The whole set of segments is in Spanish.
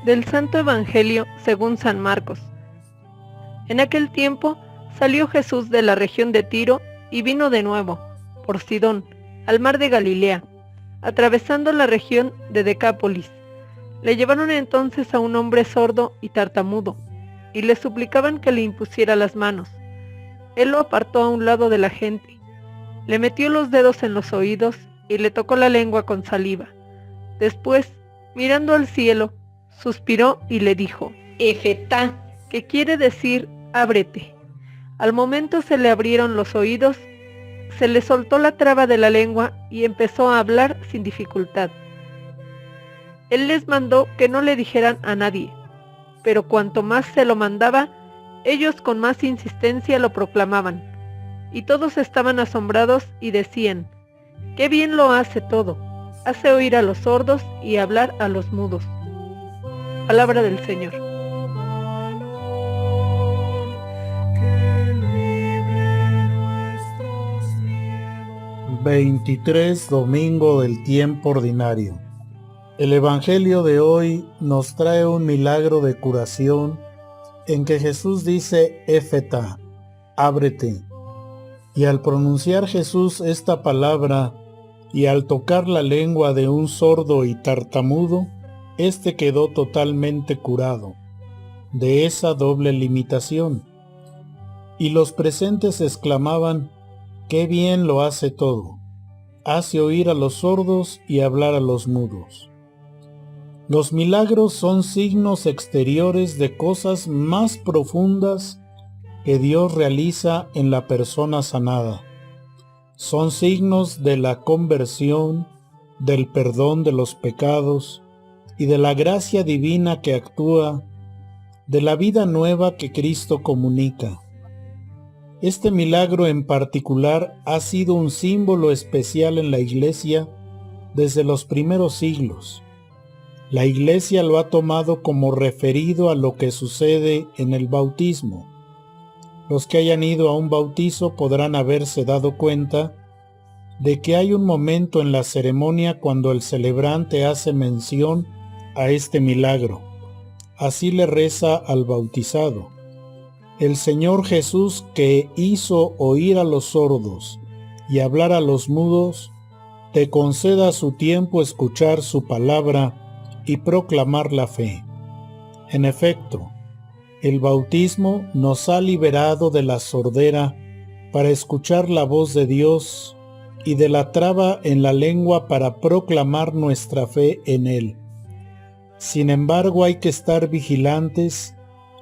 Del Santo Evangelio según San Marcos. En aquel tiempo salió Jesús de la región de Tiro y vino de nuevo, por Sidón, al mar de Galilea, atravesando la región de Decápolis. Le llevaron entonces a un hombre sordo y tartamudo, y le suplicaban que le impusiera las manos. Él lo apartó a un lado de la gente, le metió los dedos en los oídos y le tocó la lengua con saliva. Después, mirando al cielo, suspiró y le dijo: Efetá, que quiere decir ábrete. Al momento se le abrieron los oídos, se le soltó la traba de la lengua y empezó a hablar sin dificultad. Él les mandó que no le dijeran a nadie, pero cuanto más se lo mandaba, ellos con más insistencia lo proclamaban, y todos estaban asombrados y decían: ¡Qué bien lo hace todo! Hace oír a los sordos y hablar a los mudos. Palabra del Señor. 23 Domingo del tiempo ordinario. El Evangelio de hoy nos trae un milagro de curación en que Jesús dice Efetá, ábrete. Y al pronunciar Jesús esta palabra y al tocar la lengua de un sordo y tartamudo, éste quedó totalmente curado de esa doble limitación. Y los presentes exclamaban: ¡qué bien lo hace todo! Hace oír a los sordos y hablar a los mudos. Los milagros son signos exteriores de cosas más profundas que Dios realiza en la persona sanada. Son signos de la conversión, del perdón de los pecados y de la gracia divina que actúa, de la vida nueva que Cristo comunica. Este milagro en particular ha sido un símbolo especial en la Iglesia desde los primeros siglos. La Iglesia lo ha tomado como referido a lo que sucede en el bautismo. Los que hayan ido a un bautizo podrán haberse dado cuenta de que hay un momento en la ceremonia cuando el celebrante hace mención a este milagro. Así le reza al bautizado: el Señor Jesús, que hizo oír a los sordos y hablar a los mudos, te conceda a su tiempo escuchar su palabra y proclamar la fe. En efecto, el bautismo nos ha liberado de la sordera para escuchar la voz de Dios y de la traba en la lengua para proclamar nuestra fe en Él. Sin embargo, hay que estar vigilantes,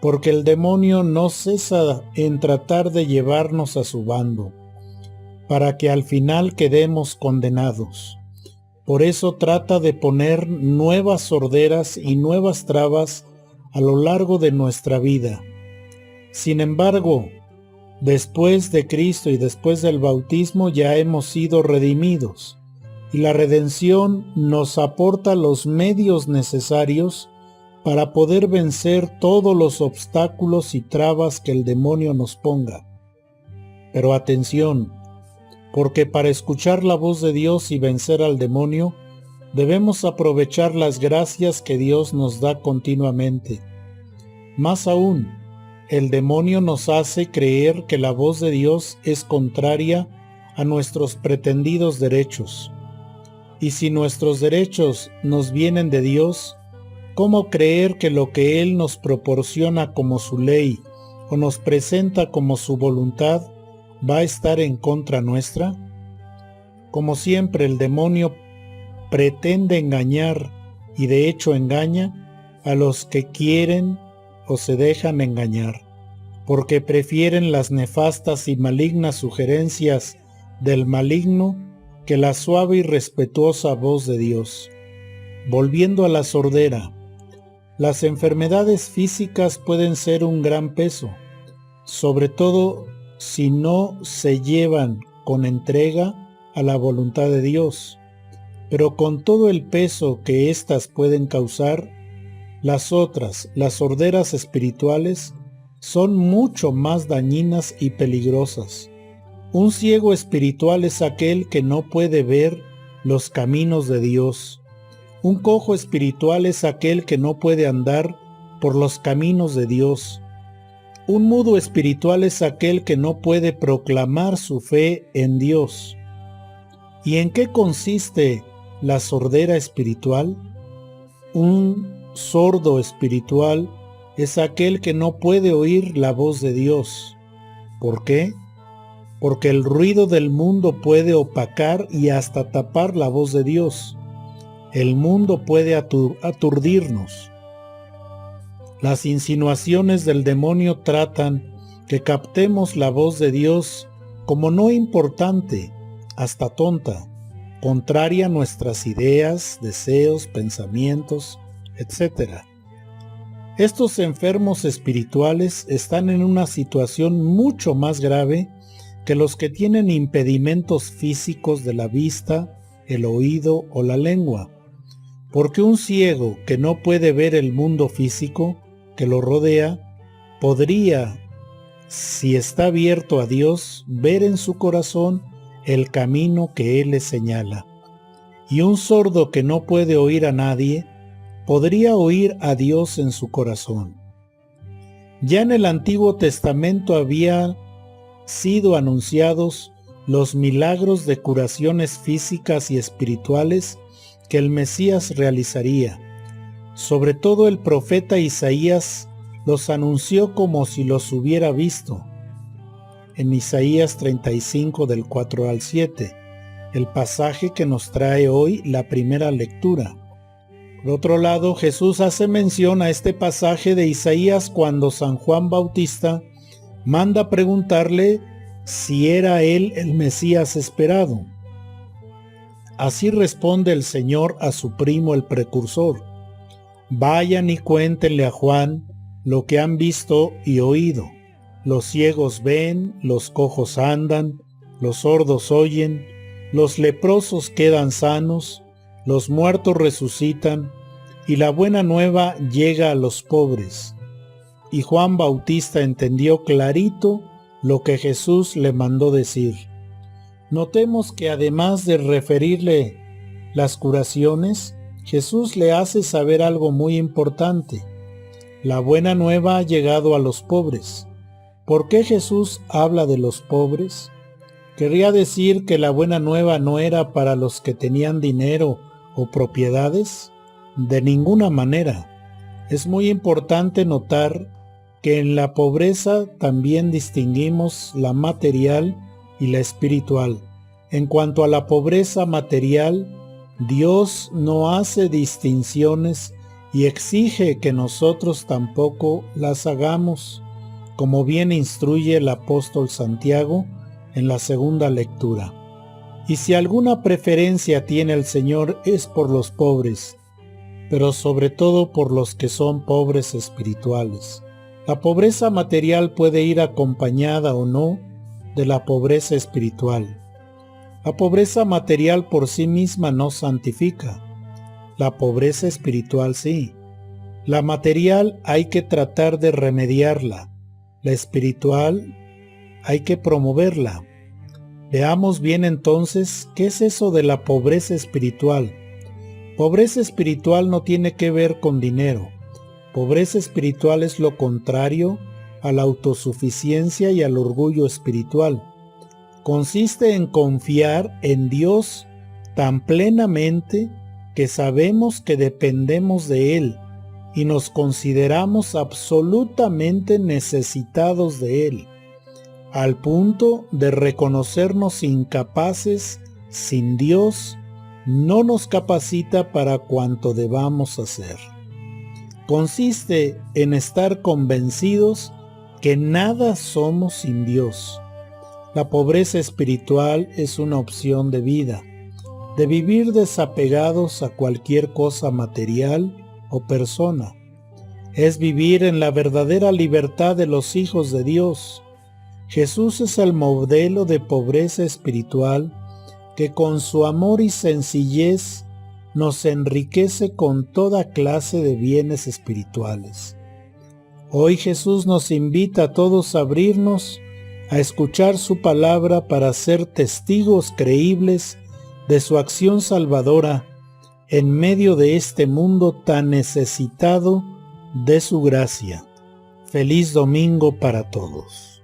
porque el demonio no cesa en tratar de llevarnos a su bando, para que al final quedemos condenados. Por eso trata de poner nuevas sorderas y nuevas trabas a lo largo de nuestra vida. Sin embargo, después de Cristo y después del bautismo ya hemos sido redimidos, y la redención nos aporta los medios necesarios para poder vencer todos los obstáculos y trabas que el demonio nos ponga. Pero atención, porque para escuchar la voz de Dios y vencer al demonio, debemos aprovechar las gracias que Dios nos da continuamente. Más aún, el demonio nos hace creer que la voz de Dios es contraria a nuestros pretendidos derechos. Y si nuestros derechos nos vienen de Dios, ¿cómo creer que lo que Él nos proporciona como su ley o nos presenta como su voluntad va a estar en contra nuestra? Como siempre, el demonio pretende engañar, y de hecho engaña, a los que quieren o se dejan engañar, porque prefieren las nefastas y malignas sugerencias del maligno que la suave y respetuosa voz de Dios. Volviendo a la sordera, las enfermedades físicas pueden ser un gran peso, sobre todo si no se llevan con entrega a la voluntad de Dios. Pero con todo el peso que éstas pueden causar, las sorderas espirituales, son mucho más dañinas y peligrosas. Un ciego espiritual es aquel que no puede ver los caminos de Dios. Un cojo espiritual es aquel que no puede andar por los caminos de Dios. Un mudo espiritual es aquel que no puede proclamar su fe en Dios. ¿Y en qué consiste la sordera espiritual? Un sordo espiritual es aquel que no puede oír la voz de Dios. ¿Por qué? Porque el ruido del mundo puede opacar y hasta tapar la voz de Dios. El mundo puede aturdirnos. Las insinuaciones del demonio tratan que captemos la voz de Dios como no importante, hasta tonta, contraria a nuestras ideas, deseos, pensamientos, etc. Estos enfermos espirituales están en una situación mucho más grave que los que tienen impedimentos físicos de la vista, el oído o la lengua, porque un ciego que no puede ver el mundo físico que lo rodea, podría, si está abierto a Dios, ver en su corazón el camino que Él le señala. Y un sordo que no puede oír a nadie, podría oír a Dios en su corazón. Ya en el Antiguo Testamento habían sido anunciados los milagros de curaciones físicas y espirituales que el Mesías realizaría. Sobre todo el profeta Isaías los anunció como si los hubiera visto. En Isaías 35 del 4 al 7, el pasaje que nos trae hoy la primera lectura. Por otro lado, Jesús hace mención a este pasaje de Isaías cuando San Juan Bautista manda preguntarle si era él el Mesías esperado. Así responde el Señor a su primo el precursor: vayan y cuéntenle a Juan lo que han visto y oído. Los ciegos ven, los cojos andan, los sordos oyen, los leprosos quedan sanos, los muertos resucitan, y la buena nueva llega a los pobres. Y Juan Bautista entendió clarito lo que Jesús le mandó decir. Notemos que además de referirle las curaciones, Jesús le hace saber algo muy importante. La buena nueva ha llegado a los pobres. ¿Por qué Jesús habla de los pobres? ¿Querría decir que la buena nueva no era para los que tenían dinero o propiedades? De ninguna manera. Es muy importante notar que en la pobreza también distinguimos la material y la espiritual. En cuanto a la pobreza material, Dios no hace distinciones y exige que nosotros tampoco las hagamos, como bien instruye el apóstol Santiago en la segunda lectura. Y si alguna preferencia tiene el Señor es por los pobres, pero sobre todo por los que son pobres espirituales. La pobreza material puede ir acompañada o no de la pobreza espiritual. La pobreza material por sí misma no santifica. La pobreza espiritual sí. La material hay que tratar de remediarla. La espiritual hay que promoverla. Veamos bien entonces qué es eso de la pobreza espiritual. Pobreza espiritual no tiene que ver con dinero. Pobreza espiritual es lo contrario a la autosuficiencia y al orgullo espiritual. Consiste en confiar en Dios tan plenamente que sabemos que dependemos de Él y nos consideramos absolutamente necesitados de Él, al punto de reconocernos incapaces. Sin Dios no nos capacita para cuanto debamos hacer. Consiste en estar convencidos que nada somos sin Dios. La pobreza espiritual es una opción de vida, de vivir desapegados a cualquier cosa material o persona. Es vivir en la verdadera libertad de los hijos de Dios. Jesús es el modelo de pobreza espiritual que con su amor y sencillez nos enriquece con toda clase de bienes espirituales. Hoy Jesús nos invita a todos a abrirnos a escuchar su palabra para ser testigos creíbles de su acción salvadora en medio de este mundo tan necesitado de su gracia. Feliz domingo para todos.